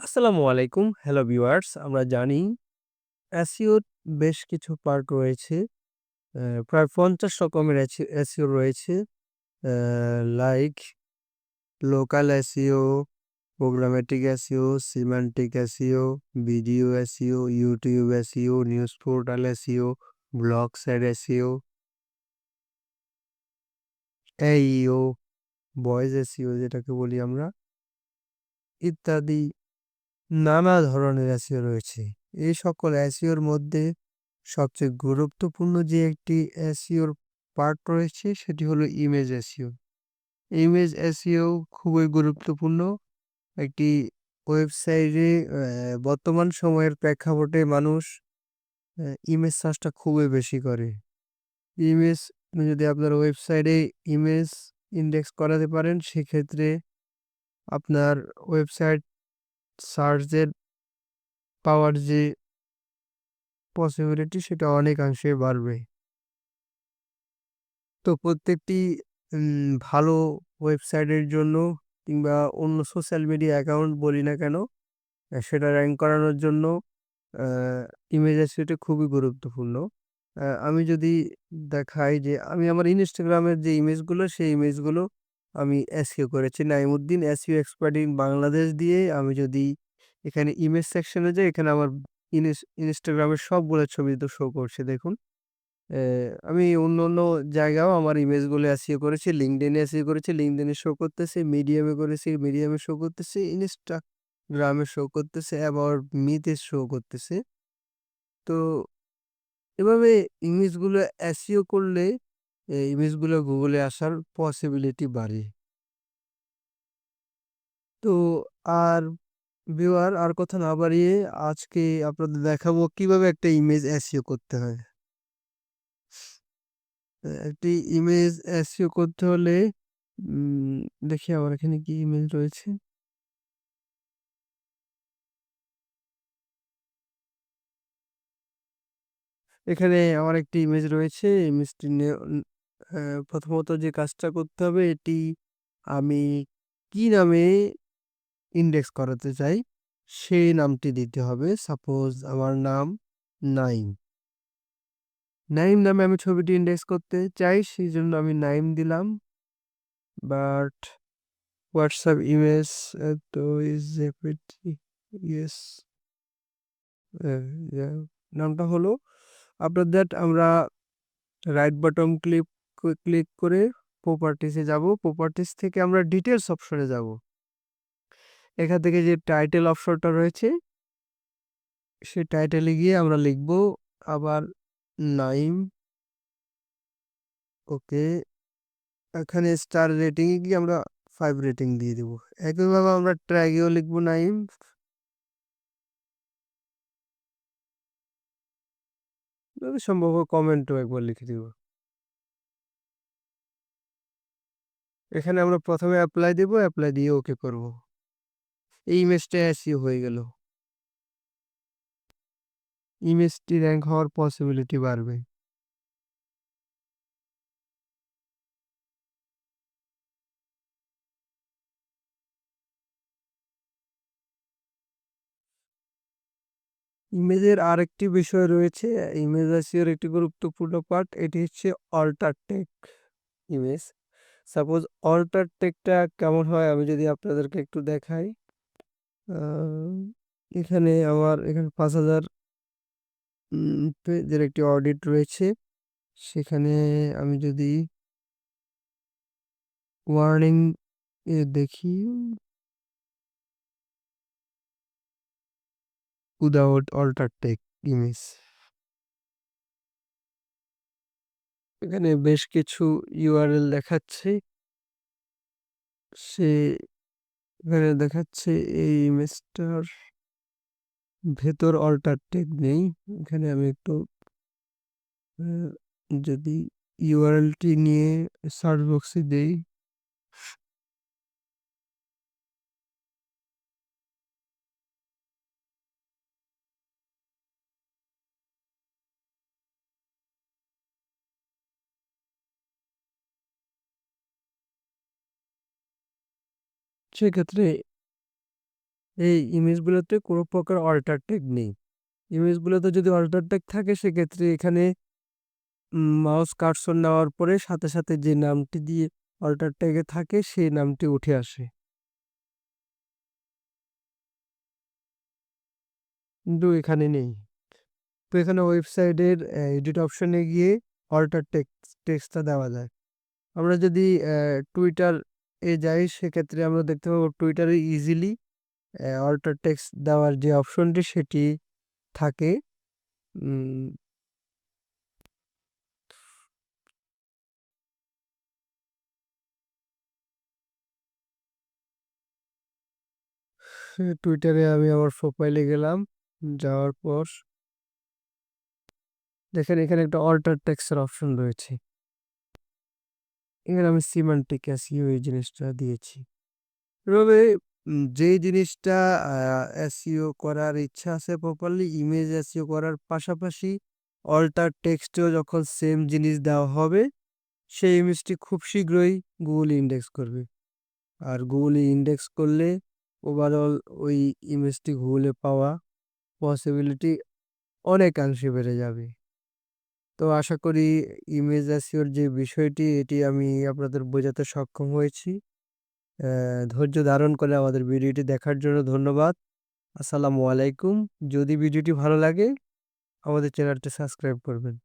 আসসালামু আলাইকুম। Hello viewers. আমরা জানি SEO র বেশ কিছু পার্ট রয়েছে। প্রায় ৫০ রকমের SEO রয়েছে। Uh like local SEO, programmatic SEO, semantic SEO, video SEO, YouTube SEO, news portal SEO, blog site SEO, AEO, voice SEO যেটাকে বলি আমরা, ইত্যাদি নানা ধরনের SEO রয়েছে। এই সকল SEO র মধ্যে সবচেয়ে গুরুত্বপূর্ণ যে একটি SEO র পার্ট রয়েছে সেটি হলো ইমেজ SEO। ইমেজ SEO খুবই গুরুত্বপূর্ণ। একটি ওয়েবসাইটে বর্তমান সময়ের প্রেক্ষাপটে মানুষ ইমেজ সার্চটা খুবই বেশি করে। ইমেজ যদি আপনার ওয়েবসাইটে ইমেজ ইনডেক্স করাতে পারেন সেক্ষেত্রে আপনার ওয়েবসাইট সার্চের পাওয়ার যে পসিবিলিটি সেটা অনেকাংশে বাড়বে। তো প্রত্যেকটি ভালো ওয়েবসাইটের জন্য কিংবা অন্য সোশ্যাল মিডিয়া অ্যাকাউন্ট বলি না কেন, সেটা র‍্যাংক করানোর জন্য আ ইমেজ এসইওটা খুবই গুরুত্বপূর্ণ। আমি যদি দেখাই যে আমি আমার ইনস্টাগ্রামের যে ইমেজগুলো, সেই ইমেজগুলো আমি এসইও করেছি। Naimuddin SEO expert in Bangladesh দিয়ে আমি যদি এখানে ইমেজ সেকশনে যাই, এখানে আমার ইনস্টাগ্রামের সবগুলো ছবি তো শো করছে দেখুন। আমি অন্য জায়গায়ও আমার ইমেজগুলো এসইও করেছি। LinkedIn এ এসইও করেছি, LinkedIn এ শো করতেছে, Medium এ করেছি, Medium এ শো করতেছে, Instagram এ শো করতেছে, About Me তে শো করতেছে। তো এভাবে ইমেজগুলো এসইও করলে ইমেজগুলো গুগলে আসার পসিবিলিটি বাড়ে। তো আর ভিউয়ার আর কথা না বাড়িয়ে আজকে আপনাদের দেখাবো কিভাবে একটা ইমেজ এসইও করতে হয়। একটি ইমেজ এসইও করতে হলে উম দেখি আমার এখানে কি ইমেজ রয়েছে। এখানে আমার একটি ইমেজ রয়েছে। ইমেজটি নিয়ে প্রথমত যে কাজটা করতে হবে এটি আমি কি নামে ইনডেক্স করাতে চাই সেই নামটি দিতে হবে। সাপোজ আমার নাম নাইম। নাইম নামে আমি ছবিটি ইনডেক্স করতে চাই, সেইজন্য আমি নাইম দিলাম। বাট WhatsApp ইমেজ তো ইজ এপিটি ইয়েস নামটা হলো আফটার দ্যাট আমরা রাইট বাটন ক্লিক করে প্রপার্টিসে যাব। প্রপার্টিস থেকে আমরা ডিটেইলস অপশনে যাব। এখান থেকে যে টাইটেল অপশনটা রয়েছে সেই টাইটেলে গিয়ে আমরা লিখব আবার নাইম। ওকে, এখানে স্টার রেটিং এ গিয়ে আমরা 5 রেটিং দিয়ে দেব। একইভাবে আমরা ট্যাগেও লিখব নাইম। যদি সম্ভব হয় কমেন্টও একবার লিখে দিব। এখানে আমরা প্রথমে অ্যাপ্লাই দেব, অ্যাপ্লাই দিয়ে ওকে করব। এই ইমেজটা এসইও হয়ে গেল। ইমেজটি র‍্যাংক হওয়ার পসিবিলিটি বাড়বে। ইমেজের আরেকটি বিষয় রয়েছে। ইমেজ এসইওর একটি গুরুত্বপূর্ণ পার্ট, এটি হচ্ছে alt text image. Suppose alt টেকটা কেমন হয় আমি যদি আপনাদেরকে একটু দেখাই। আ এখানে আমার এখানে ৫,০০০ পেজের একটি অডিট রয়েছে। সেখানে আমি যদি ওয়ার্নিং এ দেখি উইথআউট অল্টার টেক ইমেজ। এখানে বেশ কিছু ইউআরএল দেখাচ্ছে। সে এখানে দেখাচ্ছে এই ইমেজটার ভেতর অল্টার টেক নেই। এখানে আমি একটু যদি ইউআরএলটি নিয়ে সার্চ বক্সে দেই। সেক্ষেত্রে এই ইমেজগুলোতে কোনো প্রকার অল্টার ট্যাগ নেই। ইমেজগুলোতে যদি অল্টার ট্যাগ থাকে সেক্ষেত্রে এখানে মাউস কার্সর নেওয়ার পরে সাথে, সাথে যে নামটি দিয়ে অল্টার ট্যাগে থাকে সেই নামটি উঠে আসে। কিন্তু এখানে নেই। তো এখানে ওয়েবসাইটের এডিট অপশনে গিয়ে অল্টার টেক্সটটা দেওয়া যায়। আমরা যদি টুইটার এ যাই সেক্ষেত্রে আমরা দেখতে পাবো টুইটারে ইজিলি অল্টার টেক্সট দেওয়ার যে অপশনটি সেটি থাকে। উম টুইটারে আমি আমার প্রোফাইলে গেলাম। যাওয়ার পর দেখেন এখানে একটা অল্টার টেক্সট এর অপশন রয়েছে। এখানে আমি সিমান্টিক এসইও এই জিনিসটা দিয়েছি। এভাবে যেই জিনিসটা এসইও করার ইচ্ছা আছে প্রপারলি ইমেজ এসইও করার পাশাপাশি অল্টার টেক্সটেও যখন সেম জিনিস দেওয়া হবে সেই ইমেজটি খুব শীঘ্রই গুগল ইন্ডেক্স করবে। আর গুগলে ইন্ডেক্স করলে ওভারঅল ওই ইমেজটি গুগলে পাওয়া পসিবিলিটি অনেকাংশে বেড়ে যাবে। তো আশা করি ইমেজ এসইওর যে বিষয়টি এটি আমি আপনাদের বোঝাতে সক্ষম হয়েছি। ধৈর্য ধারণ করে আমাদের ভিডিওটি দেখার জন্য ধন্যবাদ। আসসালামু আলাইকুম। যদি ভিডিওটি ভালো লাগে আমাদের চ্যানেলটি সাবস্ক্রাইব করবেন।